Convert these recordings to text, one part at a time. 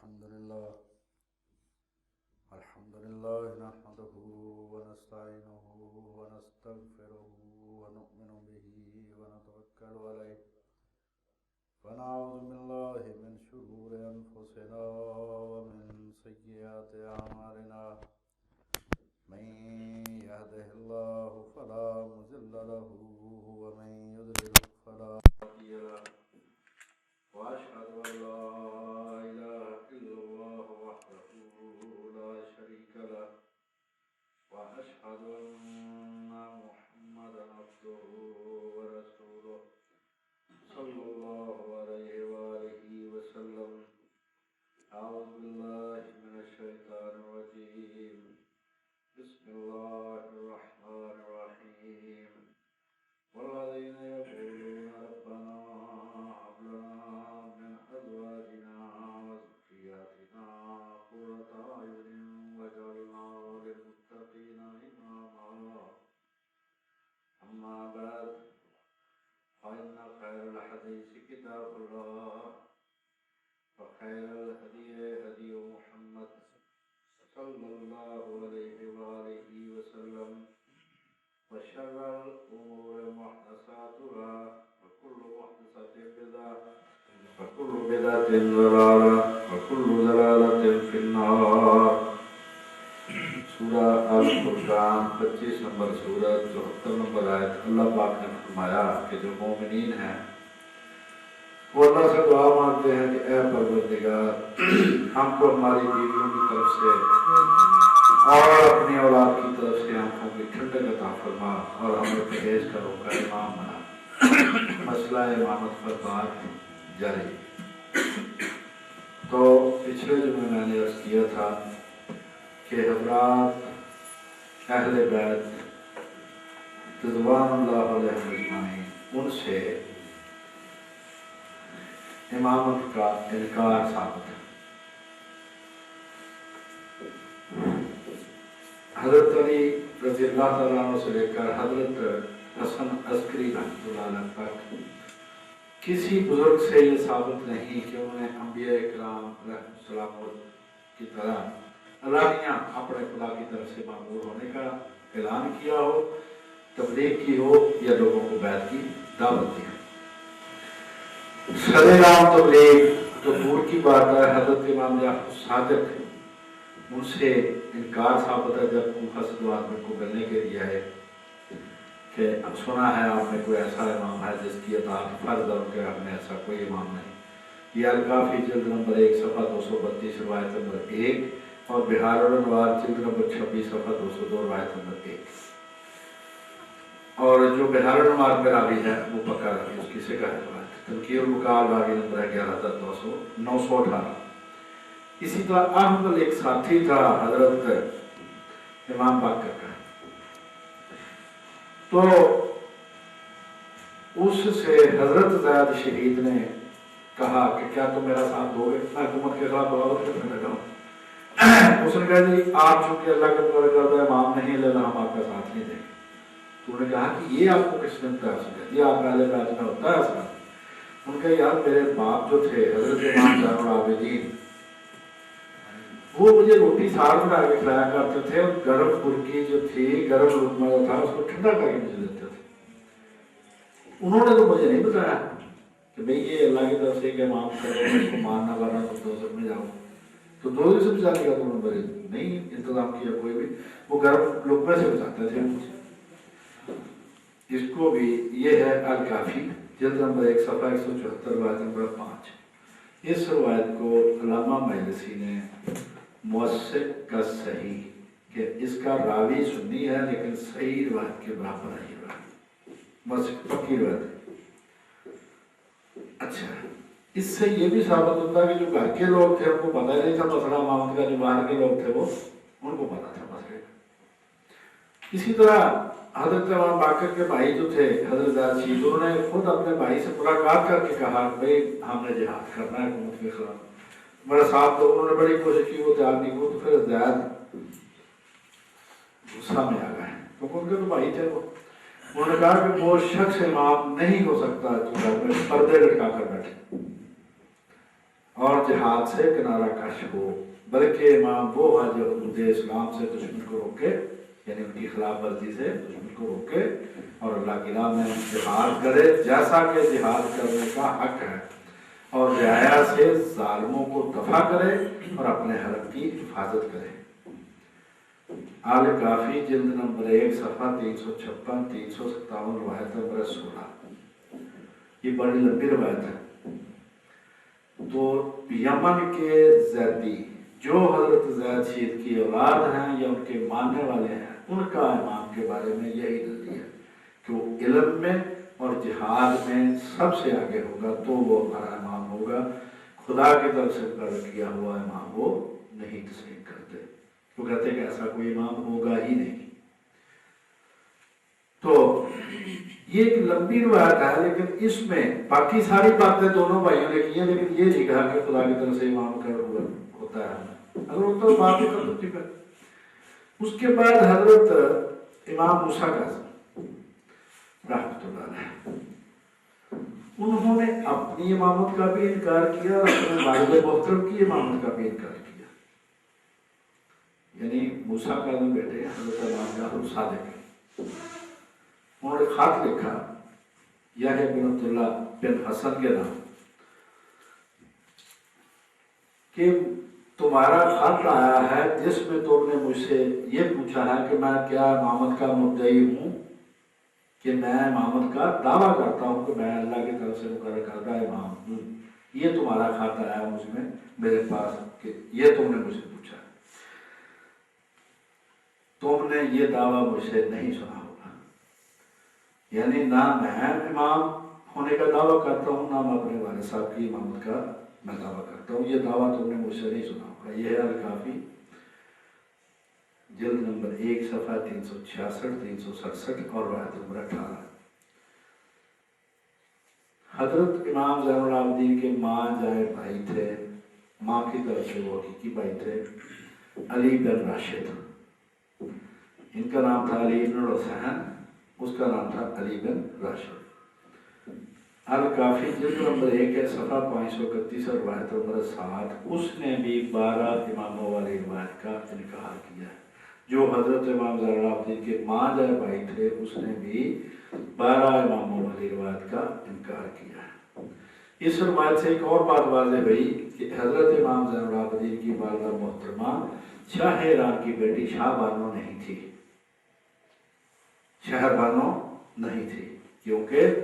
الحمد لله نحمده ونستعينه ونستغفره ونؤمن به ونتوكل عليه ونعوذ بالله من شرور أنفسنا ومن سيئات أعمالنا من يهده الله فلا مضل له ومن يضلل فلا هادي له وأشهد أن لا إله إلا الله وحده لا شريك له وأشهد أن محمدا عبده ورسوله صلى الله عليه وآله وسلم. أعوذ بالله من الشيطان الرجيم. بسم الله الرحمن الرحيم. والذين يقولون ربنا هب لنا من أزواجنا وذرياتنا قرة أعين واجعلنا للمتقين إماما. أما بعد فإن خير الحديث كتاب الله وخير الهدي هدي محمد صلى الله عليه وآله وسلم وشر الأمور محدثاتها وكل محدثة بدعة وكل بدعة ضلالة وكل ضلالة في النار. سورہ الفرقان 25 نمبر سورت 74 نمبر آیت. اللہ پاک نے فرمایا کہ جو مومنین ہیں وہ اللہ سے دعا مانگتے ہیں کہ اے پروردگار ہم کو ہماری بیویوں کی طرف سے اور اپنی اولاد کی طرف سے آنکھوں کی ٹھنڈک عطا فرما اور ہمیں پرہیز کرو کا امام بنا. مسئلہ امامت پر بات جاری. تو پچھلے جمعے میں نے عرض کیا تھا کہ حضرات اہل بیت رضوان اللہ علیہم اجمعین ان سے امامت کا انکار ثابت ہے. حضرت علی رضی اللہ تعالیٰ عنہ سے لے کر حضرت حسن عسکری رحمۃ اللہ علیہ تک کسی بزرگ سے یہ ثابت نہیں کہ انہوں نے انبیاء کرام علیہ السلام کی طرح علانیہ اپنے خدا کی طرف سے معمور ہونے کا اعلان کیا ہو، تبلیغ کی ہو یا لوگوں کو بیعت کی دعوت دی. صدر عام تبلیغ تو دور کی بات ہے. حضرت امام جعفر صادق ان سے انکار ثابت ہے جب کوفہ سے دو آدمی کو ملنے کے لیے آئے کہ اب سنا ہے آپ نے کوئی ایسا امام ہے جس کی اطاعت فرض ہے، کہ ہم نے ایسا کوئی امام نہیں. یہ الکافی جلد نمبر 1 صفحہ 232 روایت نمبر 1 اور بہار الانوار جلد نمبر 26 صفحہ 202 روایت نمبر 1. اور جو بہار الانوار میں راوی ہے وہ پکا راوی، اس کی صحیح روایت. تنقیر المقال راوی نمبر 11918. اسی طرح احمد ایک ساتھی تھا حضرت امام باقر کا، تو اس سے حضرت زید شہید نے کہا کہ کیا تم میرا ساتھ دو گے؟ میں حکومت کے خلاف بغاوت کرنے لگا ہوں. اس نے کہا جی آپ چونکہ اللہ کا مقرر امام نہیں لینا ہم آپ کا ساتھ نہیں دیں گے. تو انہوں نے کہا کہ یہ آپ کو کس نے بتایا؟ اس نے کہا یہ آپ اہل بیت میں ہوتا ہے اصلا. ان کا یار میرے باپ جو تھے حضرت امام زین العابدین وہ مجھے روٹی ساگ بنا کے کھلایا کرتے تھے اور گرم برکی جو تھی گرم لقمہ جو تھا اس کو ٹھنڈا کر کے مجھے دیتے تھے. انہوں نے تو مجھے نہیں بتایا کہ بھئی یہ اللہ کی طرف سے کہ امام کرو اس کو ماننا ورنہ تو دوزخ میں جاؤ. تو دوزخ سے بچانے کا تو انہوں نے نہیں انتظام کیا کوئی بھی. وہ گرم لقمے سے بچاتے تھے. اس کو بھی یہ ہے الکافی جلد نمبر 1 صفحہ 174 روایت نمبر 5. اس روایت کو علامہ مجلسی نے موثق کا صحیح کہ اس کا راوی سنی ہے لیکن صحیح روایت کے برابر ہے. یہ روایت موثق پکی روایت ہے. اچھا اس سے یہ بھی ثابت ہوتا ہے کہ جو گھر کے لوگ تھے ان کو پتہ نہیں تھا مسئلہ امامت کا، جو باہر کے لوگ تھے وہ ان کو پتہ تھا مسئلے کا. اسی طرح حضرت امام باقر کے بھائی جو تھے حضرت زید شہید انہوں نے خود اپنے بھائی سے ملاقات کر کے کہا بھائی ہم نے جہاد کرنا ہے حکومت کے خلاف، میرا ساتھ دو. انہوں نے بڑی کوشش کی، وہ تیار نہیں ہوئے. تو پھر زید غصہ میں آ گئے کیونکہ ان کے تو بھائی تھے. وہ انہوں نے کہا کہ وہ شخص امام نہیں ہو سکتا جو گھر میں پردے لٹکا کر بیٹھے. اور جہاد سے کنارہ کش ہو، بلکہ امام وہ ہے جو حدود اسلام سے دشمن کو روکے، یعنی ان کی خلاف ورزی سے دشمن کو روکے اور اللہ کی راہ میں جہاد کرے جیسا کہ جہاد کرنے کا حق ہے، اور رعایا سے ظالموں کو دفع کرے اور اپنے حرم کی حفاظت کرے۔ آل کافی جلد نمبر 1 صفحہ 356 357 روایت نمبر 16۔ یہ بڑی لمبی روایت ہے۔ تو یمن کے زیدی جو حضرت زید شیخ کی اولاد ہیں یا ان کے ماننے والے ہیں، ان کا امام کے بارے میں یہی نظریہ ہے کہ وہ علم میں اور جہاد میں سب سے آگے ہوگا تو وہ ہمارا امام ہوگا۔ خدا کی طرف سے مقرر کیا ہوا امام وہ نہیں تسلیم کرتے، وہ کہتے کہ ایسا کوئی امام ہوگا ہی نہیں۔ تو یہ ایک لمبی روایت ہے، لیکن اس میں باقی ساری باتیں دونوں بھائیوں نے کی ہیں، لیکن یہ نہیں کہا کہ خدا کی طرف سے امام کا ہوتا ہے، اگر وہ تو بات ہی کر سکتی ہے۔ اس کے بعد حضرت امام موسیٰ کاظم رحمۃ اللہ علیہ، انہوں نے اپنی امامت کا بھی انکار کیا اور اپنے والد محترم کی امامت کا بھی انکار کیا۔ یعنی موسیٰ کاظم بیٹے حضرت امام جعفر صادق، انہوں نے خط لکھا یحییٰ بن عبداللہ بن حسن کے نام کہ تمہارا خط آیا ہے جس میں تم نے مجھ سے یہ پوچھا ہے کہ میں کیا امامت کا مدعی ہوں، کہ میں امامت کا دعویٰ کرتا ہوں کہ میں اللہ کی طرف سے مقرر کردہ امام ہوں۔ یہ تمہارا خط آیا مجھ میں میرے پاس کہ یہ تم نے مجھ سے پوچھا، تم نے یہ دعویٰ مجھ سے نہیں سنا ہوگا۔ یعنی نہ میں امام ہونے کا دعویٰ کرتا ہوں، نہ میں اپنے والد صاحب کی امامت کا میں دعویٰ کرتا ہوں، یہ دعویٰ تم نے مجھ سے نہیں سنا ہوگا۔ یہ ہے الکافی جلد نمبر 1 صفحہ 366 367 اور روایت نمبر 18۔ حضرت امام زین العابدین کے ماں جائے بھائی تھے، ماں کی طرف سے وہ حقیقی بھائی تھے، علی بن راشد۔ ان کا نام تھا علی بن الحسین، اس کا نام تھا علی بن راشد۔ الکافی جلد نمبر 1 ہے صفحہ 531 اور روایت نمبر 7۔ اس نے بھی 12 اماموں والی روایت کا انکار کیا ہے۔ جو حضرت امام زین العابدین کے ماں جائے بھائی تھے، اس نے بھی 12 اماموں والی روایت کا انکار کیا ہے۔ اس روایت سے ایک اور بات واضح ہوئی کہ حضرت امام زین العابدین کی والدہ محترمہ شاہ ایران کی بیٹی شاہ بانو نہیں تھی، شہر بانو نہیں تھی، کیونکہ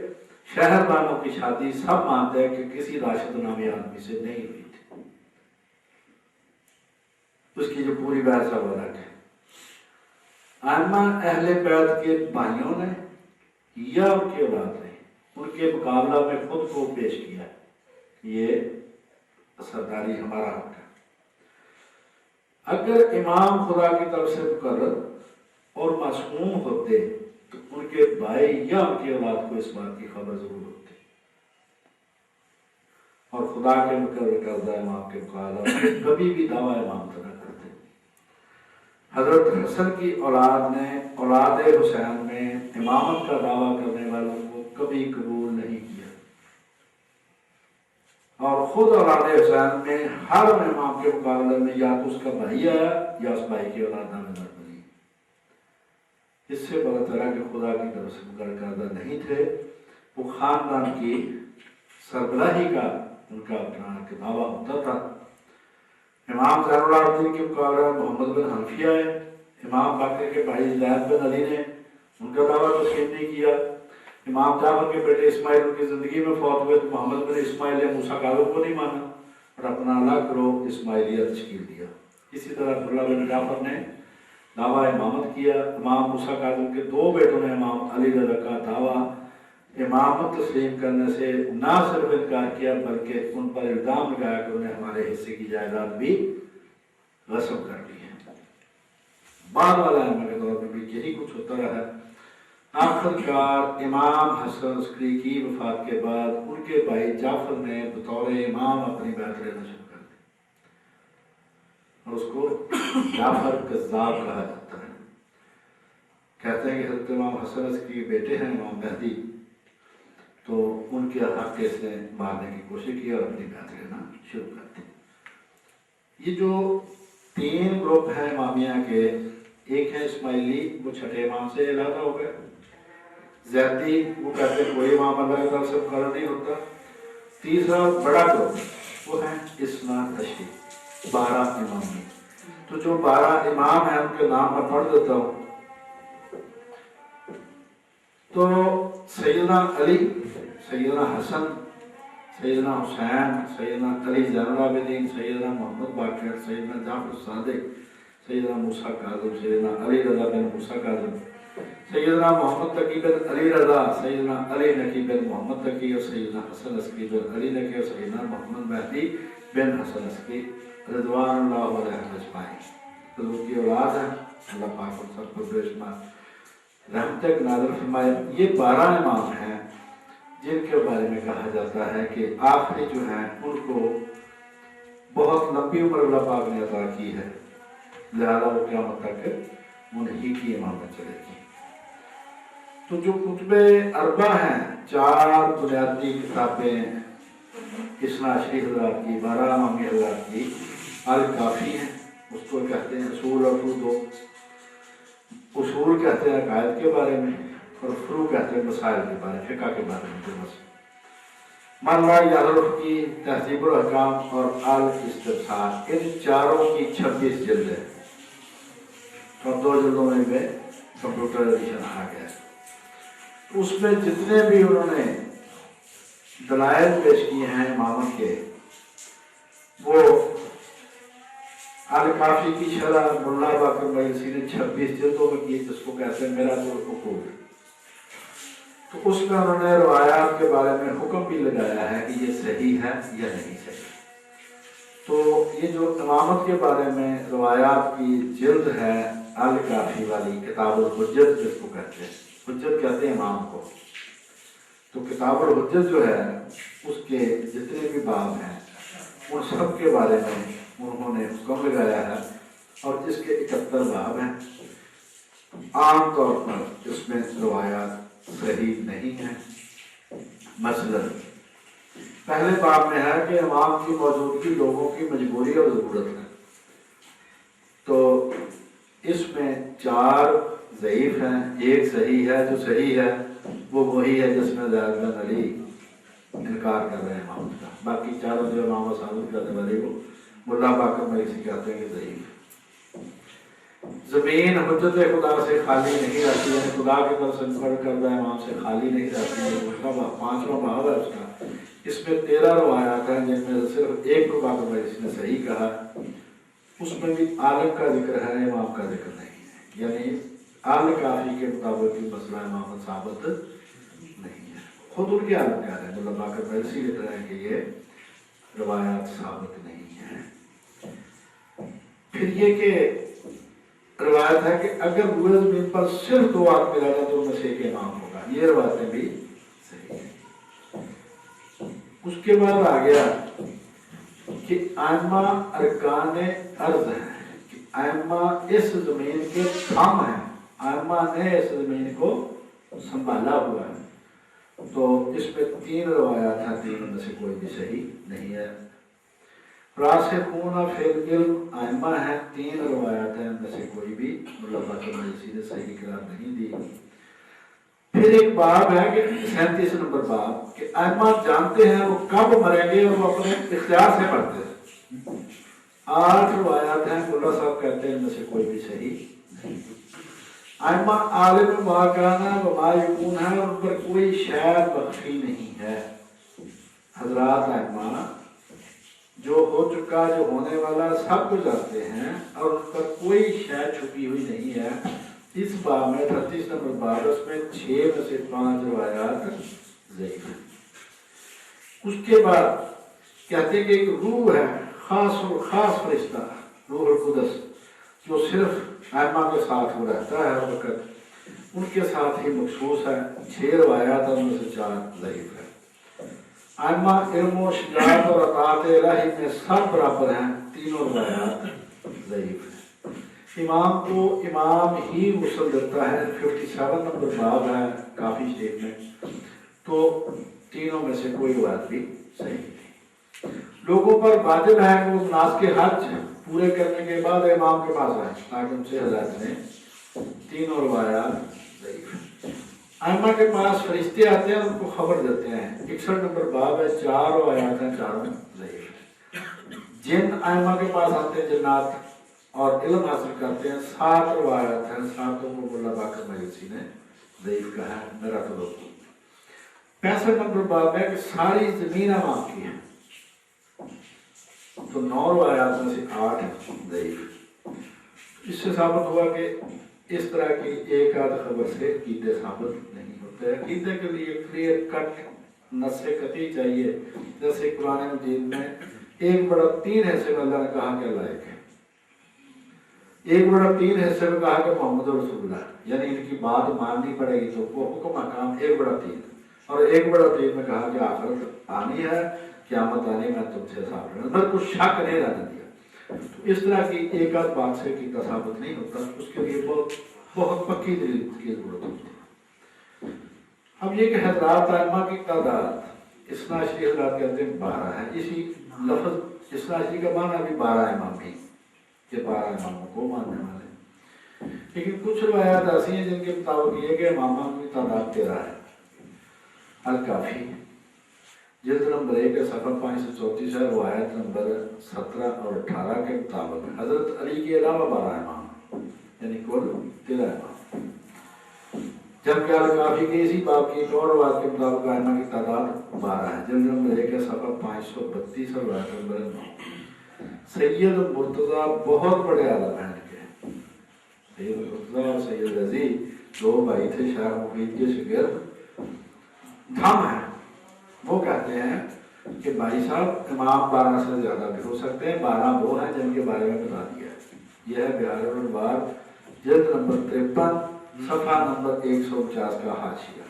شہر بانو کی شادی سب مانتے ہیں کہ کسی راشد نامی آدمی سے نہیں ہوئی تھی، اس کی جو پوری بحث ہے وہ الگ ہے۔ ائمہ اہل بیت کے بھائیوں نے یا ان کی اولاد نے ان کے مقابلہ میں خود کو پیش کیا، یہ سرداری ہمارا حق ہے۔ اگر امام خدا کی طرف سے مقرر اور معصوم ہوتے تو ان کے بھائی یا ان کی اولاد کو اس بات کی خبر ضرور ہوتی، اور خدا کے مقرر کردہ امام کے مقابلہ میں کبھی بھی دعویٰ امامت نہ کرتے۔ حضرت حسن کی اولاد نے اولاد حسین میں امامت کا دعویٰ کرنے والوں کو کبھی قبول نہیں کیا، اور خود اولاد حسین میں ہر امام کے مقابلے میں یا تو اس کا بھائی آیا یا اس بھائی کی اولاد نامزد بنی۔ اس سے پتہ چلا کہ خدا کی طرف سے مقرر کردہ نہیں تھے، وہ خاندان کی سربراہی کا ان کا اپنا دعویٰ ہوتا تھا۔ امام زین العابدین کے مقابلے میں محمد بن حنفیہ ہے، امام باقر کے بھائی زید بن علی نے ان کا دعویٰ تسلیم نہیں کیا۔ امام جعفر کے بیٹے اسماعیل ان کی زندگی میں فوت ہوئے تو محمد بن اسماعیل نے موسیٰ کاظم کو نہیں مانا اور اپنا الگ گروہ اسماعیلیہ تشکیل دیا۔ اسی طرح عبداللہ بن جعفر نے دعویٰ امامت کیا۔ امام موسیٰ کاظم کے 2 بیٹوں نے امام علی رضا کا دعویٰ امامت تسلیم کرنے سے نہ صرف انکار کیا بلکہ ان پر الزام لگایا کہ انہیں ہمارے حصے کی جائیداد بھی غصب کر لی ہے۔ بعد والا ائمہ کے دور میں بھی یہی کچھ ہوتا رہا۔ آخر کار امام حسن عسکری کی وفات کے بعد ان کے بھائی جعفر نے بطور امام اپنی بیعت لینا شروع کر دی، اور اس کو جعفر کذاب کہا جاتا ہے۔ کہتے ہیں کہ حضرت امام حسن عسکری کے بیٹے ہیں امام مہدی، تو ان کے حق اس نے مارنے کی کوشش کی اور اپنی بیعت لینا شروع کر دی۔ یہ جو 3 گروپ ہیں امامیہ کے، ایک ہے اسماعیلی، وہ چھٹے امام سے علیحدہ ہو گئے، زیدی وہ کہتے ہیں کوئی امام اللہ کی طرف سے مقرر نہیں ہوتا، تیسرا بڑا گروپ وہ ہے اثنا عشری، 12 امامی۔ تو جو 12 امام ہیں ان کے نام میں پڑھ دیتا ہوں۔ تو سیدنا علی، سیدنا حسن، سیدنا حسین، سیدنا علی زین العابدین، سیدنا محمد باقر، سیدنا جعفر صادق، سیدنا موسیٰ کاظم، سیدنا علی رضا بن موسیٰ کاظم، سیدنا محمد تقی بن علی رضا، سیدنا علی نقی بن محمد تقی، اور سیدنا حسن عسقری بن علی نقی، اور سیدنا محمد مہدی بن حسن عسقری رضوان اللہ علیہ اجمعین۔ حضور کی اولاد ہے، اللہ پاک ان سب پر بے شمار رحمت نازل فرمائے۔ یہ 12 امام ہیں جن کے بارے میں کہا جاتا ہے کہ آخری جو ہیں ان کو بہت لمبی عمر اللہ پاک نے عطا کی ہے، لہذا وہ قیامت تک انہی کی امامت چلے گی۔ تو جو کتب اربع ہیں، 4 بنیادی کتابیں اثنا عشری حضرات کی، 12 امامی حضرات کی، الکافی ہیں، اس کو کہتے ہیں اصول اور فروع۔ اصول کہتے ہیں عقائد کے بارے میں، اور فروع کہتے ہیں مسائل کے بارے میں، فقہ کے بارے میں۔ من لا یعرف کی تہذیب الاحکام اور الاستبصار، ان 4 کی 26 جلد ہے، اور 2 جلدوں میں کمپیوٹر ایڈیشن آ گیا ہے۔ اس میں جتنے بھی انہوں نے دلائل پیش کیے ہیں امامت کے، وہ الکافی کی شرح ملا باقر مجلسی نے 26 جلدوں میں کی، جس کو کہتے ہیں میرا العقول۔ تو اس میں انہوں نے روایات کے بارے میں حکم بھی لگایا ہے کہ یہ صحیح ہے یا نہیں صحیح۔ تو یہ جو امامت کے بارے میں روایات کی جلد ہے الکافی والی، کتاب الحجت جس کو کہتے ہیں، حجت کہتے ہیں امام کو، تو کتاب الحجت جو ہے اس کے جتنے بھی باب ہیں ان سب کے بارے میں انہوں نے حکم لگایا ہے، اور اس کے 71 باب ہیں۔ عام طور پر اس میں روایات صحیح نہیں ہیں۔ مثلا پہلے باب میں ہے کہ امام کی موجودگی لوگوں کی مجبوری اور ضرورت ہے، تو اس میں 4 ضعیف ہیں، ایک صحیح ہے۔ جو صحیح ہے وہ وہی ہے جس میں زید بن علی انکار کر رہے ہیں امامت کا، باقی 4 جو امام ثابت کرنے والے وہ ملا باقر مجلسی کہتے ہیں کہ ضعیف۔ زمین حجت خدا سے خالی نہیں رہتی، یعنی خدا کی طرف سے منفرد کردہ امام سے خالی نہیں رہتی ہے۔ اس کا 5واں باب ہے اس کا، اس میں 13 روایات ہیں جن میں صرف ایک کو باقر مجلسی نے صحیح کہا، اس میں بھی عالم کا ذکر ہے، امام کا ذکر نہیں ہے، یعنی الکافی کے مطابق بھی مسئلہ امامت ثابت نہیں ہے۔ خود ان کے عالم کہہ رہے ہیں، ملا باقر مجلسی لکھ رہے ہیں کہ یہ روایات ثابت نہیں ہیں۔ پھر یہ کہ روایت ہے کہ اگر روئے زمین پر صرف 2 آدمی رہتا تو ان میں سے ایک امام ہوگا، یہ روایتیں بھی صحیح ہیں۔ اس کے بعد آ گیا کہ ائمہ ارکان ارض ہیں، کہ ائمہ اس زمین کے تھم ہیں، ائمہ نے اس زمین کو سنبھالا ہوا ہے۔ تو اس میں 3 روایات ہیں، 3 میں سے کوئی بھی صحیح نہیں ہے۔ راسخون فی العلم ائمہ ہیں، 3 روایات ہیں، ان میں سے کوئی بھی ملا باقر مجلسی نے صحیح قرار نہیں دی۔ پھر ایک باب ہے کہ 37 نمبر باب، کہ ائمہ جانتے ہیں وہ کب مریں گے اور وہ اپنے اختیار سے مرتے ہیں۔ 8 روایات ہیں، ملا صاحب کہتے ہیں ان میں سے کوئی بھی صحیح نہیں۔ ائمہ عالم ما کانا و ما یکون ہے، اور ان پر کوئی شے مخفی نہیں ہے۔ حضرات ائمہ جو ہو چکا، جو ہونے والا سب کچھ جانتے ہیں، اور ان پر کوئی شے چھپی ہوئی نہیں ہے۔ اس باب میں 38 نمبر باب، اس میں 6 میں سے 5 روایات ضعیف ہیں۔ اس کے بعد کہتے ہیں کہ ایک روح ہے، خاص فرشتہ، روح القدس، جو صرف ائمہ کے ساتھ وہ رہتا ہے ہر وقت، ان کے ساتھ ہی مخصوص ہے۔ 6 روایات ان میں سے 4 ضعیف ہے۔ ائمہ علم و شجاعت اور اطاعت الہی میں سب برابر ہیں، 3 روایات ضعیف ہیں۔ امام کو امام ہی غسل دیتا ہے، 57 نمبر باب ہے کافی شریف میں۔ تو تینوں میں سے کوئی بات بھی صحیح نہیں. لوگوں پر واجب ہے کہ وہ ناز کے حج پورے کرنے کے بعد امام کے پاس آئیں تاکہ ان سے ہدایت لیں. تینوں روایات ضعیف ہیں. ائمہ کے پاس فرشتے آتے ہیں، ان کو خبر دیتے ہیں. 61 نمبر باب ہے، 4 روایات ہیں، چاروں ضعیف ہیں. جن ائمہ کے پاس آتے ہیں جنات اور علم حاصل کرتے ہیں، 7 روایات ہیں، 7 کو ملا باقر مجلسی نے ضعیف کہا ہے. میرا تو 65 نمبر باب ہے کہ ساری زمین امام کی ہے، تو 9 روایات میں سے 8 ضعیف. اس سے ثابت ہوا کہ اس طرح کی ایک آدھ خبر سے عقیدے ثابت نہیں ہوتے. عقیدے کے لیے کلیئر کٹ نص قطعی چاہیے. جیسے قرآن مجید میں 1/3 حصے میں اللہ نے کہا کہ اللہ ایک ہے، 1/3 حصے میں کہا کہ محمد رسول اللہ، یعنی ان کی بات ماننی پڑے گی. تو وہ حکم احکام 1/3 اور 1/3 میں کہا کہ آخرت آنی ہے، قیامت آنی، میں تم سے حساب لینا. اندر کچھ شک نہیں رہنے دیا. تو اس طرح کی ایک آدھ بات سے کی ثابت نہیں ہوتا، اس کے لیے بہت پکی دلیل کی ضرورت ہوتی ہے. اب یہ کہ حضرات ائمہ کی تعداد اثنا عشری حضرات کہتے ہیں 12 ہے. اسی لفظ اثنا عشری کا معنی بھی 12 امام بھی، کہ 12 اماموں کو ماننے والے. لیکن کچھ روایات ایسی ہیں جن کے مطابق یہ کہ اماموں کی تعداد 13 ہے. الکافی جلد نمبر 1 ہے، صفحہ 534 ہے. روایت نمبر 17 اور 18 کے مطابق حضرت علی کے علاوہ 12 امام، یعنی کل 13 امام. جبکہ الکافی کے اسی باب کی ایک اور روایت کے مطابق ائمہ کی تعداد 12 ہے. جلد نمبر 1 ہے، صفحہ 532 اور روایت نمبر 9. سید مرتضیٰ بہت بڑے عالم ہیں ان کے. سید مرتضیٰ اور سید رضی 2 بھائی تھے، شاہ مفید کے شاگرد دھم ہیں. وہ کہتے ہیں کہ بھائی صاحب امام 12 سے زیادہ بھی ہو سکتے ہیں، 12 وہ ہیں جن کے بارے میں بتا دیا ہے. یہ ہے بہار الانوار جلد نمبر 53 صفحہ نمبر 149 کا حاشیہ.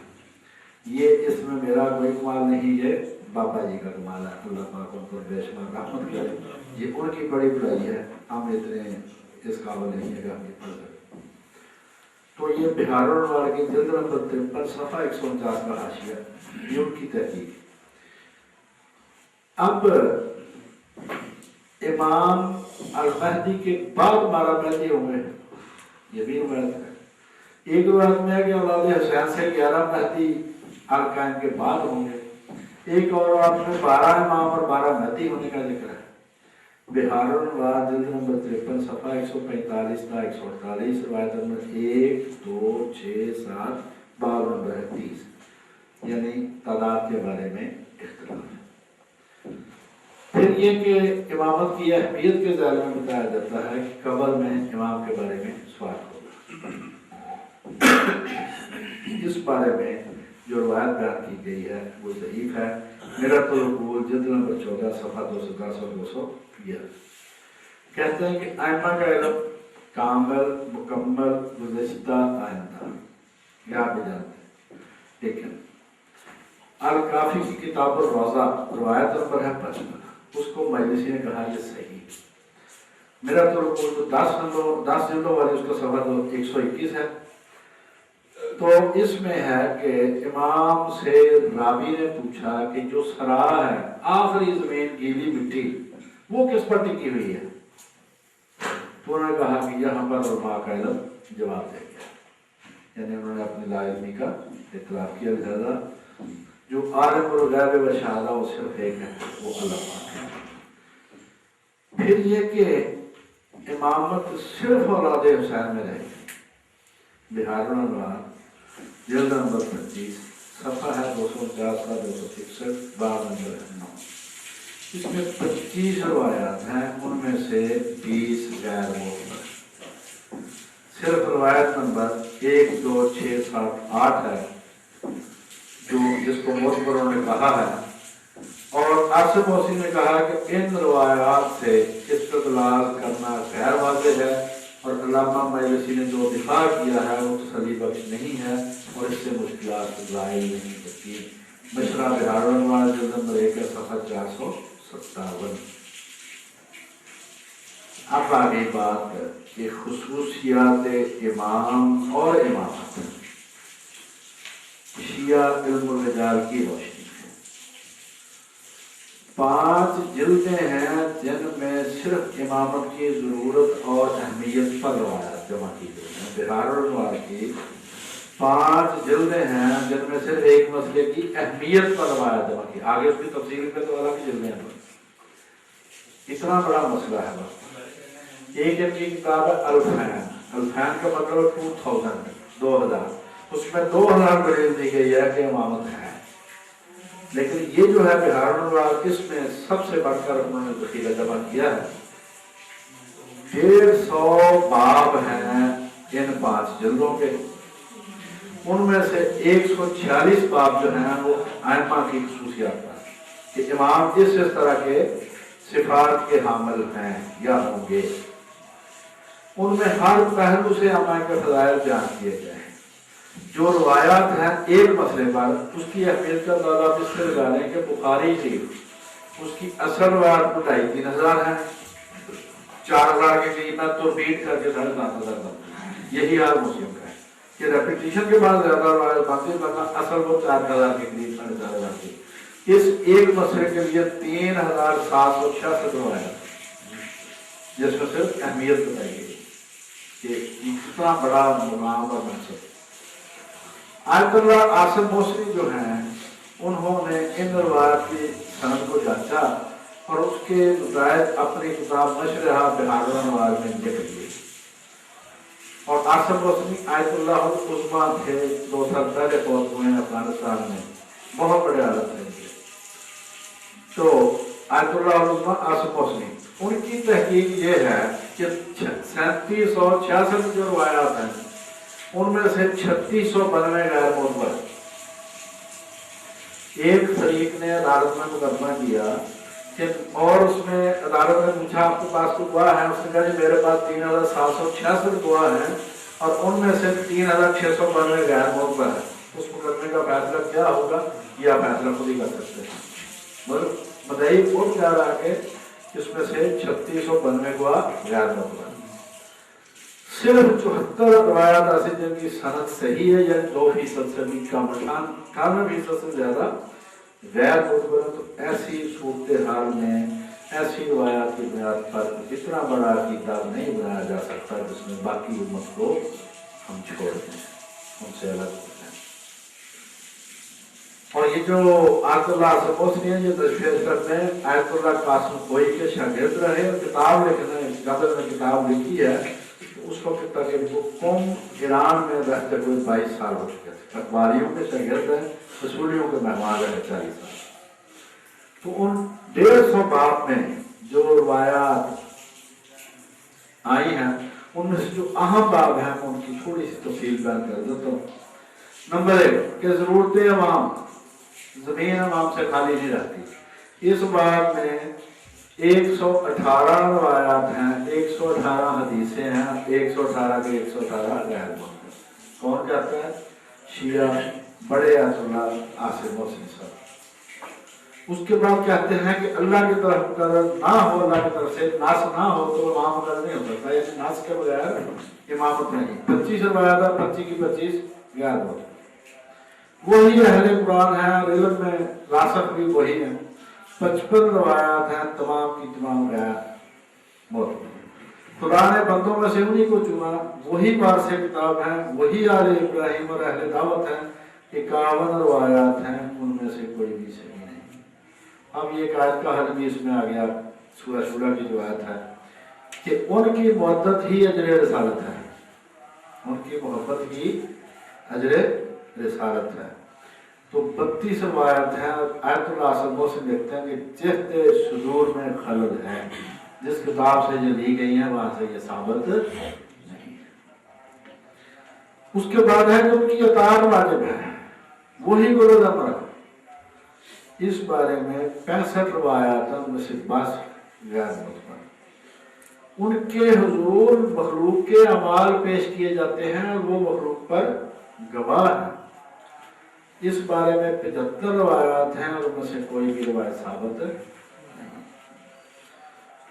یہ اس میں میرا کوئی کمال نہیں، یہ بابا جی کا کمال ہے. اللہ پاک ان پر بے شمار رحمت کرے. یہ ان کی بڑی بڑائی ہے، ہم اتنے اس قابل نہیں ہے کہ ہم یہ پڑھ سکیں. تو یہ بہار الانوار کی جلد نمبر 53 صفحہ 149 کا حاشیہ، یہ ان کی تحقیق. اب امام المہدی کے بعد 12 مہدی ہوں گے، یہ بھی روایت ہے. ایک روایت میں ہے کہ اولاد حسین سے 11 مہدی القائم کے بعد ہوں گے. ایک اور روایت میں 12 امام اور 12 مہدی ہونے کا ذکر ہے. بہار الانوار جلد نمبر 53 صفحہ 145 تا 148 روایت نمبر 1 2 6 7 باب نمبر ہے 30، یعنی تعداد کے بارے میں اختلاف ہے. پھر یہ کہ امامت کی اہمیت کے ذیل میں بتایا جاتا ہے کہ قبر میں امام کے بارے میں سوال ہوگا. اس بارے میں جو روایت بیان کی گئی ہے وہ ضعیف ہے. میرا تو رقول جلد نمبر 14 صفحہ 210 اور 211. کہتے ہیں کہ ائمہ کا علم کامل مکمل گزشتہ آئندہ، یہ آپ بھی جانتے ہیں. لیکن الکافی کی کتاب الروضہ روایت نمبر ہے 55، اس کو مجلسی نے کہا یہ صحیح. میرا تو رقول جو 10 جلدوں والی اس کا صفحہ 121 ہے. تو اس میں ہے کہ امام سے راوی نے پوچھا کہ جو سرا ہے آخری زمین گیلی مٹی وہ کس پر ٹکی ہوئی ہے؟ تو انہوں نے کہا کہ یہاں پر علماء کا علم جواب دے گیا، یعنی انہوں نے اپنی لا علمی کا اعتراف کیا. لہذا جو عالم الغیب و شہادہ وہ صرف ایک ہے، وہ اللہ پاک ہے. پھر یہ کہ امامت صرف اولاد حسین میں رہے. بہار الانوار جلد نمبر 25 صفحہ ہے 249 کا 261 باب نمبر 9. اس میں 25 روایات ہیں، ان میں سے 20 غیر معتبر. صرف روایت نمبر 1 2 6 7 8 ہے جو جس کو معتبر انہوں نے کہا ہے. اور آصف موسی نے کہا کہ ان روایات سے استدلال کرنا غیر واضح ہے، اور علامہ مجلسی نے جو دفاع کیا ہے وہ تسلی بخش نہیں ہے اور اس سے مشکلات ظاہر نہیں ہوتی. مشرہ بہار الانوار جلد نمبر 1 صفحہ 457. اب آگے بات کہ خصوصیات امام اور امامت. شیعہ علم الرجال کی روشنی ہے۔ 5 جلدیں ہیں جن میں صرف امامت کی ضرورت اور اہمیت پر روایات جمع کی گئی ہیں۔ بہار الانوار کی 5 جلدیں ہیں جن میں صرف ایک مسئلے کی اہمیت پر روایات جمع کی، آگے اس کی تفصیل پہ تو الگ جلدیں ہیں۔ اتنا بڑا مسئلہ ہے بس۔ ایک ان کی کتاب ہے الفین، الفین کا مطلب 2000، اس میں 2000 دلیل دی گئی ہے کہ امامت ہے، لیکن یہ جو ہے بہار الانوار اس میں سب سے بڑھ کر انہوں نے ذخیرہ جمع کیا ہے۔ 150 باب ہیں ان 5 جلدوں کے، ان میں سے 146 باب جو ہیں وہ ائمہ کی خصوصیات پر کہ امام اس طرح کے صفات کے حامل ہیں یا ہوں گے۔ ان میں ہر پہلو سے امام کے فضائل بیان کیے گئے ہیں۔ جو روایات ہیں ایک مسئلے پر، اس کی اہمیت کا اندازہ اس سے لگا لیں کہ بخاری کی اس کی اصل روایات کو 2500 ہیں، 4000 کے قریب میں تو ریپیٹ کر کے 7500 بنتی، یہی حال مسلم کا ہے کہ ریپیٹیشن کے بعد زیادہ روایت بنتی، ورنہ اصل وہ 4000 کے قریب 4500 کی۔ اس ایک مسئلے کے لیے 3766 روایات، جس میں صرف اہمیت بتائی گئی کہ اتنا بڑا مقام اور منصب۔ آیت اللہ عاصم موسوی جو ہیں انہوں نے ان روایات کی سند کو جانچا اور اس کے نتائج اپنی کتاب نشرہ بہار الانوار میں لکھ دیے۔ اور عاصم موسوی آیت اللہ العظمیٰ تھے، 2 سال پہلے فوت ہوئے ہیں افغانستان میں، بہت بڑے حالت میں۔ تو آیت اللہ العظمیٰ عاصم موسوی، ان کی تحقیق یہ ہے کہ 3766 جو روایات ہیں ان میں سے 3692 غیر معتبر۔ ایک فریق نے عدالت میں مقدمہ کیا کہ اور اس میں عدالت نے پوچھا آپ کے پاس کوئی گواہ ہے؟ اس نے کہا جی میرے پاس 3766 گواہ ہیں اور ان میں سے 3692 غیر معتبر ہے۔ اس مقدمے کا فیصلہ کیا ہوگا یہ آپ فیصلہ خود ہی کر سکتے ہیں۔ مدعی خود کہہ رہا ہے کہ اس میں سے 3692 گواہ غیر معتبر، صرف 74 روایات ایسی جن کی سند صحیح ہے، یعنی 2% سے بھی کم، 98% سے زیادہ غیر معتبر ہے۔ تو ایسی صورتحال میں ایسی روایات کی بنیاد پر اتنا بڑا عقیدہ نہیں بنایا جا سکتا جس میں باقی امت کو ہم چھوڑ دیں، ان سے الگ ہو جائیں۔ اور یہ جو آیت اللہ عاصم موسوی ہیں یہ تشفیہ کرتے ہیں آیت اللہ قاسم کوئی کے شاگرد رہے اور کتاب لکھنے قدر میں کتاب لکھی ہے اس وقت تک ان کو قوم ایران میں رہتے ہوئے 22 سال ہو چکے تھے، اخباریوں کے شاگرد ہیں، رسولیوں کے مہمان رہے 40 سال۔ تو ان 150 باب میں جو روایات آئی ہیں ان میں سے جو اہم باب ہیں ان کی تھوڑی سی تفصیل بیان کر دیتا ہوں۔ نمبر 1 کہ ضرورت عوام، زمین عوام سے خالی نہیں رہتی۔ اس باب میں 118 روایات ہیں، 118 حدیثیں ہیں، 118 کے 118 غیر معتبر۔ کون کہتا ہے؟ شیعہ بڑے آیت اللہ عاصم موسوی صاحب۔ اس کے بعد کہتے ہیں کہ اللہ کی طرف مقرر نہ ہو، اللہ کی طرف سے ناس نہ ہو تو امام مقرر نہیں ہو سکتا، یعنی ناس کے بغیر امامت نہیں۔ 25 روایات ہے، 25 کی 25 غیر معتبر۔ وہی اہل قرآن ہیں اور علم میں راسخ بھی وہی ہیں۔ 55 روایات ہیں، تمام کی تمام غیر معتبر۔ خدا نے بندوں میں سے انہی کو چنا، وہی وارث کتاب ہیں، وہی آل ابراہیم اور اہل دعوت ہیں۔ 51 روایات ہیں، ان میں سے کوئی بھی صحیح نہیں۔ اب یہ ایک آیت کا حل بھی اس میں آ گیا، سورہ شورى کی جو آیت ہے کہ ان کی محبت ہی اجر رسالت ہے، ان کی محبت ہی اجر رسالت ہے۔ تو 32 روایت ہیں۔ آیت اللہ عاصم موسوی دیکھتے ہیں کہ جس صدور میں خلل ہے، جس کتاب سے یہ لی گئی ہیں وہاں سے یہ ثابت نہیں ہے۔ اس کے بعد ہے کہ ان کی اطاعت واجب ہے، وہی گرد امر۔ اس بارے میں 65 روایات ہیں، ان میں سے 22 غیر معتبر۔ ان کے حضور مخلوق کے اعمال پیش کیے جاتے ہیں اور وہ مخلوق پر گواہ ہیں۔ اس بارے میں 75 روایات ہیں اور ان میں سے کوئی بھی روایت ثابت نہیں۔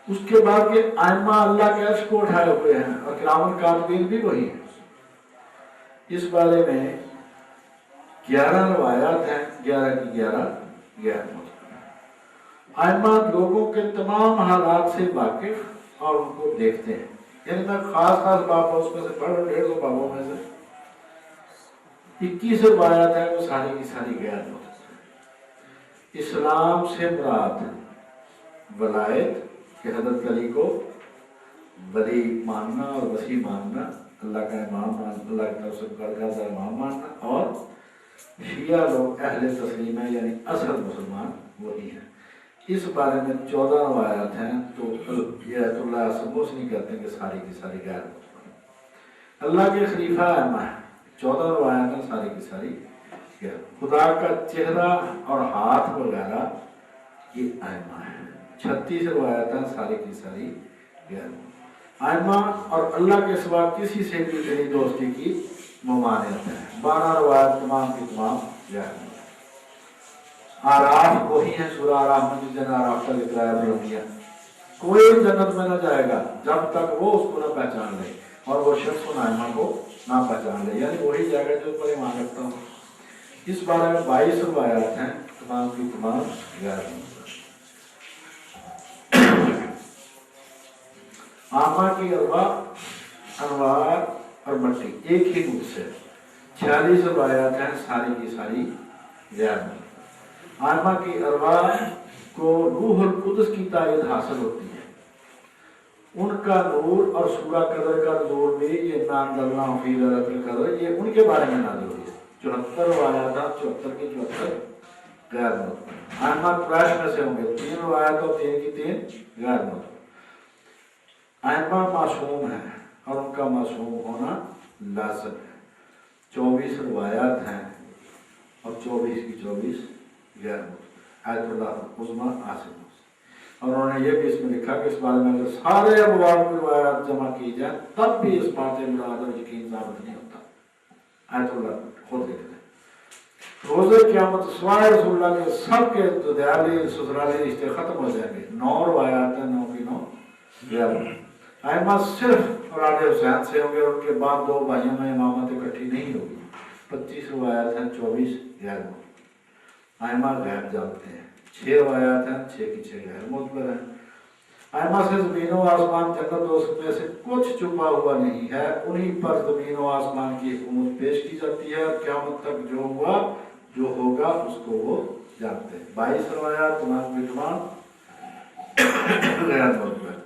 اس کے بعد کہ ائمہ اللہ کے عرش کو اٹھائے ہوئے ہیں اور کرام کاتبین بھی وہی ہیں۔ اس بارے میں 11 روایات ہیں، 11 کی 11 غیر موجود۔ ائمہ لوگوں کے تمام حالات سے واقف اور ان کو دیکھتے ہیں، یعنی میں خاص باب اس میں سے پڑھ رہا ہوں، 150 بابوں میں سے 21 روایات ہیں وہ ساری کی ساری غیر موجود۔ اسلام سے مراد ولایت کہ حضرت علی کو ولی ماننا اور وسیع ماننا، اللہ کا امام ماننا، اللہ کی طرف سے برگزیدہ امام ماننا، اور شیعہ لوگ اہل تسلیم ہے یعنی اصل مسلمان وہی ہیں۔ اس بارے میں 14 روایات ہیں، تو یہ آیت اللہ سبوس نہیں کہتے ہیں کہ ساری کی ساری غیر موجود۔ اللہ کے خلیفہ ائمہ ہیں، 14 روایات ہیں ساری کی ساری غیر۔ خدا کا چہرہ اور ہاتھ وغیرہ یہ ائمہ ہیں، 36 روایات ہیں ساری کی ساری غیر۔ ائمہ اور اللہ کے سوا کسی سے بھی دلی دوستی کی ممانعت ہے، 12 روایات تمام کی تمام غیر۔ آراف وہی ہیں، سورہ آراف میں جس جن آراف کا ذکر ہے بلندیاں، کوئی جنت میں نہ جائے گا جب تک وہ اس کو نہ پہچان لے اور وہ شخص ان ائمہ کو نہ پہچان لے، یعنی وہی جائے گا جو پر ایمان رکھتا ہوں۔ اس بارے میں 22 روایات ہیں، تمام کی تمام غیر۔ آما کی ارواح، انوار اور مٹی ایک ہی دودھ سے 46 روایات ہیں ساری کی ساری غیر۔ آما کی ارواح کو روح القدس کی تائید حاصل ہوتی ہے، ان کا نور اور سورہ قدر کا نور بھی، یہ نام دلنا فی لیلۃ القدر، یہ ان کے بارے میں نازل ہوئی ہے۔ 74 روایات، 74 کی 74 غیر مطلب۔ ائمہ قریش میں سے ہوں گے، 3 روایات اور 3 کی 3 غیر مطلب۔ ائمہ معصوم ہیں اور ان کا معصوم ہونا لازم ہے۔ 24 روایات ہیں اور 24 کی 24 غیر مطلب۔ آیت اللہ عظمیٰ عاصم، اور انہوں نے یہ بھی اس میں لکھا کہ اس بارے میں اگر سارے ابواب کی روایات جمع کی جائیں تب بھی اس بات مراد اور یقین ثابت نہیں ہوتا۔ آیت اللہ خود لکھ دیں، روز قیامت سوائے رسول اللہ کے سب کے دیالی سسرالی رشتے ختم ہو جائیں گے۔ 9 روایات ہیں، 9 کی 9 غیر۔ ائمہ صرف اولاد حسین سے ہوں گے، اور ان کے بعد 2 بھائیوں میں امامت اکٹھی نہیں ہوگی۔ 25 روایات ہیں، 24 غیر۔ ائمہ غیب جانتے ہیں، 6 روایات ہیں، 6 کی 6 غیر معتبر ہیں۔ ائمہ سے زمین و آسمان جنت دوست میں سے کچھ چھپا ہوا نہیں ہے، انہی پر زمین و آسمان کی حکومت پیش کی جاتی ہے، قیامت تک جو ہوا جو ہوگا اس کو وہ جانتے ہیں۔ 22 روایات تمام کی تمام غیر معتبر۔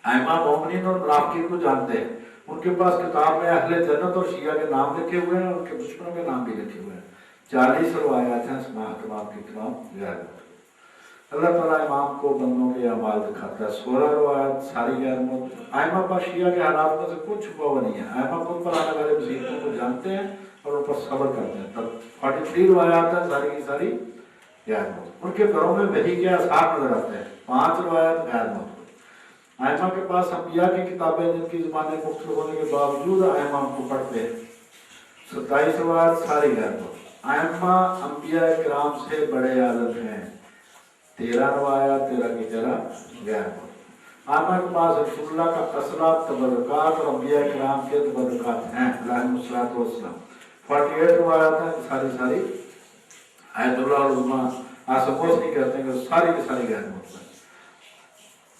ائمہ مومنین اور منافقین کو جانتے ہیں، ان کے پاس کتاب میں اہل جنت اور شیعہ کے نام لکھے ہوئے ہیں، اور ان کے دشمنوں کے نام بھی لکھے ہوئے ہیں۔ 40 روایات ہیں، تمام کی تمام غیر معتبر۔ اللہ تعالیٰ امام کو بندوں کے اعمال دکھاتا ہے، 16 روایات ساری غیر معتبر۔ ائمہ پر شیعہ کے حالات میں سے کچھ چھپا ہوا نہیں ہے، ائمہ خود پر آنے والے مصیبتوں کو جانتے ہیں اور ان پر صبر کرتے ہیں۔ تب 43 روایات ہیں، ساری کی ساری غیر معتبر۔ ان کے گھروں میں وحی کے آثار نظر آتے ہیں، 5 روایات غیر معتبر۔ ائمہ کے پاس انبیاء کی کتابیں جن کی زبانیں مختلف ہونے کے باوجود ائمہ ان کو پڑھتے ہیں، 27 روایات ساری غیر معتبر۔ ائمہ انبیاء کرام سے بڑے عالم ہیں، 13 روایات، 13 کی 13 غیر معتبر۔ ائمہ کے پاس رسول اللہ کا اسرا تبرکات اور انبیاء کرام کے تبرکات ہیں علیہم الصلوۃ والسلام، 48 روایات ہیں، ساری ساری آیت اللہ عظمیٰ آسموس نہیں کہتے ہیں کہ ساری کی ساری غیر معتبر۔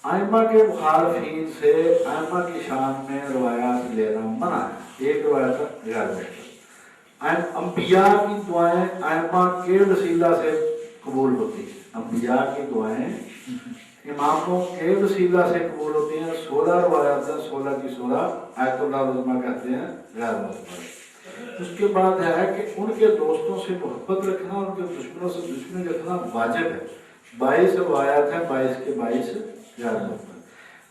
ائمہ کے مخالفین سے ائمہ کی شان میں روایات لینا منع ہے، ایک روایت غیر معتبر۔ انبیاء کی دعائیں ائمہ کے وسیلہ سے قبول ہوتی ہیں، انبیاء کی دعائیں اماموں کے وسیلہ سے قبول ہوتی ہیں، 16 روایات ہیں، 16 کی 16 آیت اللہ عظمیٰ کہتے ہیں غیر معتبر۔ اس کے بعد ہے کہ ان کے دوستوں سے محبت رکھنا اور ان کے دشمنوں سے دشمنی رکھنا واجب ہے، 22 روایات ہیں، 22 کے 22 غیر معتبر۔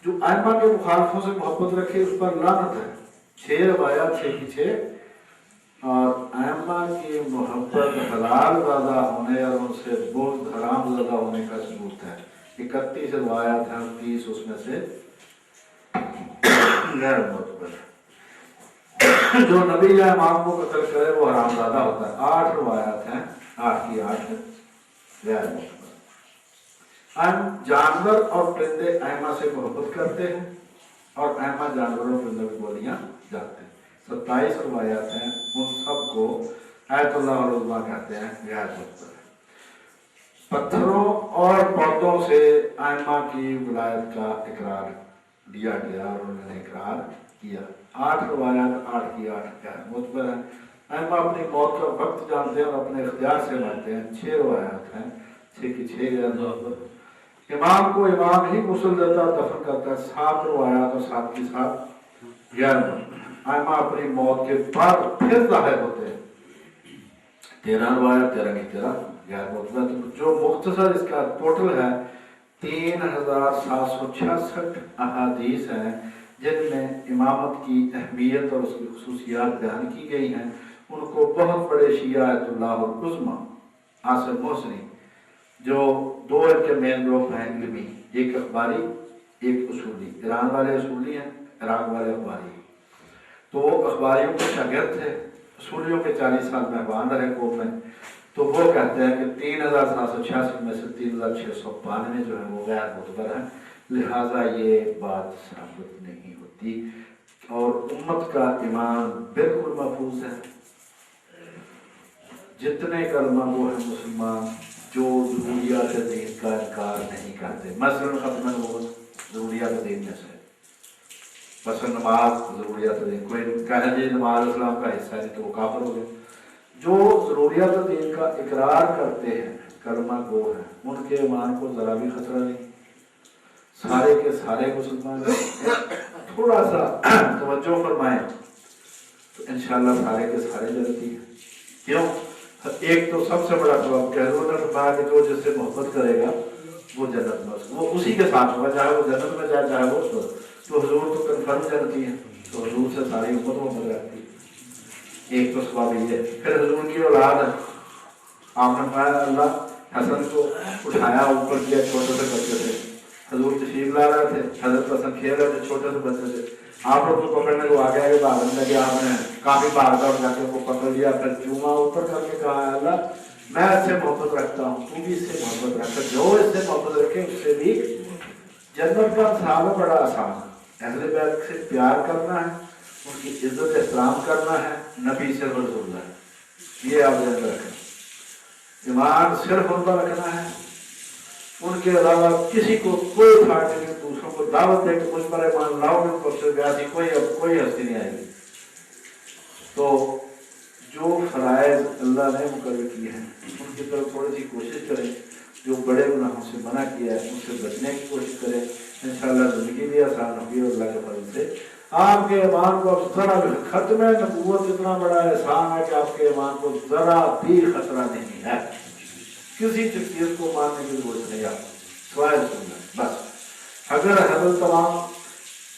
جو ائمہ کے مخالفوں سے محبت رکھے اس پر لعنت ہے، 6 روایات، 6 کی 6۔ اور ائمہ کی محبت حلال زادہ ہونے اور ان سے بغض حرام زادہ ہونے کا ثبوت ہے، 31 روایات ہیں، 30 اس میں سے غیر معتبر۔ جو نبی یا امام کو قتل کرے وہ حرام زادہ ہوتا ہے، 8 روایات ہیں، 8 کی 8 غیر معتبر۔ جانور اور پرندے ائمہ سے محبت کرتے ہیں اور ائمہ جانوروں پرندوں کی بولیاں جانتے ہیں، 27 روایات ہیں، ان سب کو آیت اللہ العظمیٰ کہتے ہیں غیر مستقر. پتھروں اور پودوں سے ائمہ کی ولایت کا اقرار دیا گیا اور انہوں نے اقرار کیا. 8 روایات 8 کی 8 کیا ہے معتبر ہے. ائمہ اپنی موت کا وقت جانتے ہیں اور اپنے اختیار سے مرتے ہیں. 6 روایات ہیں، 6 کی 6 غیر معتبر. امام کو امام ہی غسل دیتا دفن کرتا ہے. 7 روایات اور 7 کی 7 غیر معتبر. ائمہ اپنی موت کے بعد پھر ظاہر ہوتے ہیں. 13 روایات 13 کی 13 غیر معتبر. جو مختصر اس کا ٹوٹل ہے 3766 احادیث ہیں جن میں امامت کی اہمیت اور اس کی خصوصیات بیان کی گئی ہیں. ان کو بہت بڑے شیعہ آیت اللہ العظمیٰ عاصم محسنی، جو 2 ان کے مین گروپ ہیں علمی، ایک اخباری ایک اصولی. ایران والے اصولی ہیں، عراق والے اخباری. تو وہ اخباریوں کے شاگرد تھے، اصولیوں کے 40 سال مہمان رہے قوم میں. تو وہ کہتے ہیں کہ 3766 میں سے 3692 جو ہے وہ غیر معتبر ہیں. لہٰذا یہ بات ثابت نہیں ہوتی اور امت کا ایمان بالکل محفوظ ہے. جتنے کلمہ وہ ہیں مسلمان جو ضروریات دین کا انکار نہیں کرتے. مثلاً ختم نبوت ضروریات دین میں سے، مثلاً نماز ضروریات دین. کوئی کہنا جی نماز اسلام کا حصہ نہیں تو وہ کافر ہو گئے. جو ضروریات دین کا اقرار کرتے ہیں کلمہ گو ہیں، ان کے ایمان کو ذرا بھی خطرہ نہیں. سارے کے سارے مسلمان تھوڑا سا توجہ فرمائیں تو انشاءاللہ سارے کے سارے جنتی ہیں. کیوں؟ ایک تو سب سے بڑا سبب کہ حضور نے فرمایا کہ جو جس سے محبت کرے گا وہ جنت میں وہ اسی کے ساتھ ہوگا، چاہے وہ جنت میں جائے چاہے وہ. تو حضور تو کنفرم جنتی ہیں، تو حضور سے ساری امت محبت رہتی ہے. ایک تو سبب یہ ہے. پھر حضور کی اولاد ہے. آپ نے فرمایا اللہ حسن کو اٹھایا اوپر کیا چھوٹے سے بچے سے. حضور تشریف لا رہے تھے، حضرت حسن کھیل رہے تھے چھوٹے سے بچے سے. آپ لوگ کو پکڑنے کو آگے آگے بھاگنے لگے. آپ نے کافی بار جا کے وہ پکڑ لیا، پھر چوما اوپر کر کے کہا اللہ میں اس سے محبت رکھتا ہوں، تو بھی اس سے محبت رکھتا. جو اس سے محبت رکھے اس سے بھی جنت کا سوال بڑا آسان ہے. اہل بیت سے پیار کرنا ہے، ان کی عزت احترام کرنا ہے، نبی سے رسول ہے. یہ آپ یاد رکھیں. ایمان صرف ان پر رکھنا ہے، ان کے علاوہ کسی کو کوئی اتھارٹی نہیں. دوسروں کو دعوت دے کہ مجھ پر ایمان لاؤ گے تو سے بیاسی کوئی ہستی نہیں آئے گی. تو جو فرائض اللہ نے مقرر کیے ہیں ان کی طرف تھوڑی سی کوشش کریں. جو بڑے گناہوں سے منع کیا ہے ان سے بچنے کی کوشش کریں. انشاءاللہ زندگی بھی آسان ہوگی اور اللہ کے فضل سے آپ کے ایمان کو اب ذرا بھی ختم نبوت اتنا بڑا احسان ہے کہ آپ کے ایمان کو ذرا بھی خطرہ نہیں ہے. کسی چیز کو ماننے کی ضرورت نہیں ہے سوائے سننا. بس اگر حضرت تمام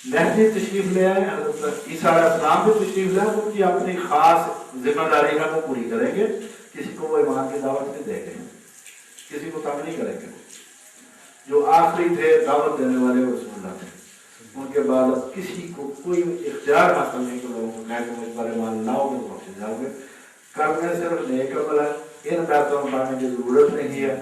مہدی تشریف لے آئے، حضرت عیسیٰ علیہ السلام بھی تشریف لے آئے، ان کی اپنی خاص ذمہ داری ہے وہ پوری کریں گے. کسی کو وہ ایمان کی دعوت نہیں دیں گے، کسی کو تنگ نہیں کریں گے. جو آخری تھے دعوت دینے والے وہ رسول اللہ تھے. ان کے بعد اب کسی کو کوئی اختیار حاصل نہیں کہ لوگوں کو کہہ کہ مجھ پر ایمان لاؤ گے تو بخشے جاؤ گے. کرنے صرف نیک عمل ہے، ان باتوں میں پڑھنے کی ضرورت نہیں ہے.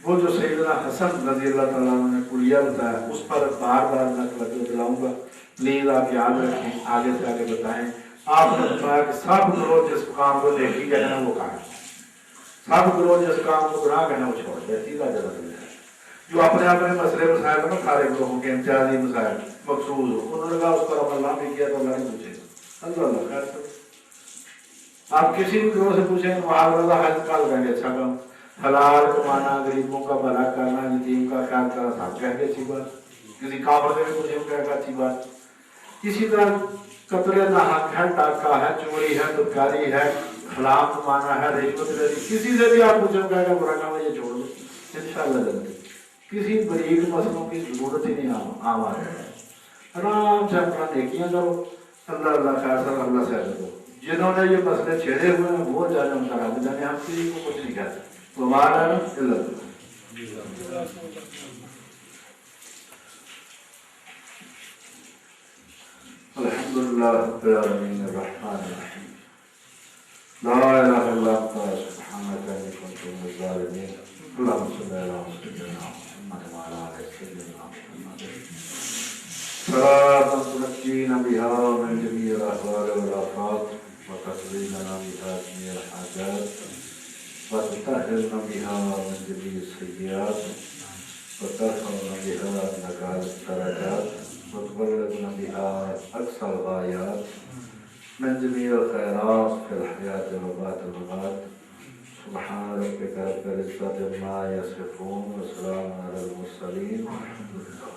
وہ جو سیدنا حسن رضی اللہ تعالیٰ عنہ نے کلیہ بتایا اس پر بار بار میں توجہ دلاؤں گا. پلیز آپ یاد رکھیں، آگے سے آگے بتائیں. آپ نے بتایا کہ سب گروہ جس کام کو دیکھی گئے ہیں وہ کہا، سب گروہ جس کام کو گناہ کہنا وہ چھوڑ دے. سیدھا جلد ہے. جو اپنے اپنے مسئلے مسائل میں سارے گروہوں کے امتیازی مسائل مقصود ہو، انہوں نے کہا اس پر عمل نہ بھی کیا تو اللہ نہیں پوچھے گا. اللہ خیر کرے. آپ کسی بھی گروہ سے پوچھیں معاذ حج کا لگیں گے اچھا کام، حلال کمانا، غریبوں کا بھلا کرنا، یتیم کا خیال کرنا، سب کہیں گے اچھی بات. کسی کافر سے بھی پوچھیں کہے گا اچھی بات. اسی طرح قتل ناحق ہے، ڈاکہ ہے، چوری ہے، بدکاری ہے، حرام کمانا ہے، رشوت لینی، کسی سے بھی آپ پوچھیں کہے گا برا کام ہے یہ چھوڑ دو انشاءاللہ جلدی. کسی بریک مسئلوں کی ضرورت ہی نہیں عام آ رہا ہے. آرام سے اپنا نیکیاں کرو، اللہ خیر سر اللہ سے کرو. جنہوں نے یہ مسئلے چھیڑے ہوئے ہیں وہ جانے ان کا رب جانے، ہم کسی کو کچھ نہیں کہتے. الحمدللہ رب العالمین الرحمن الرحیم لا الہ الا انت سبحانک انی کنت من الظالمین. اللہم صلی علی سیدنا محمد وعلی آل سیدنا محمد صلاۃ تنجینا بها من جمیع الاحوال والآفات وتقضي لنا بها جميع الحاجات وتطهرنا بها من جميع السيئات وترفعنا بها من أعلى الدرجات وتبلغنا بها أقصى الغايات من جميع الخيرات في الحياة وبعد الممات. سبحان ربك رب العزة عما يصفون وسلام على المرسلين والحمد لله.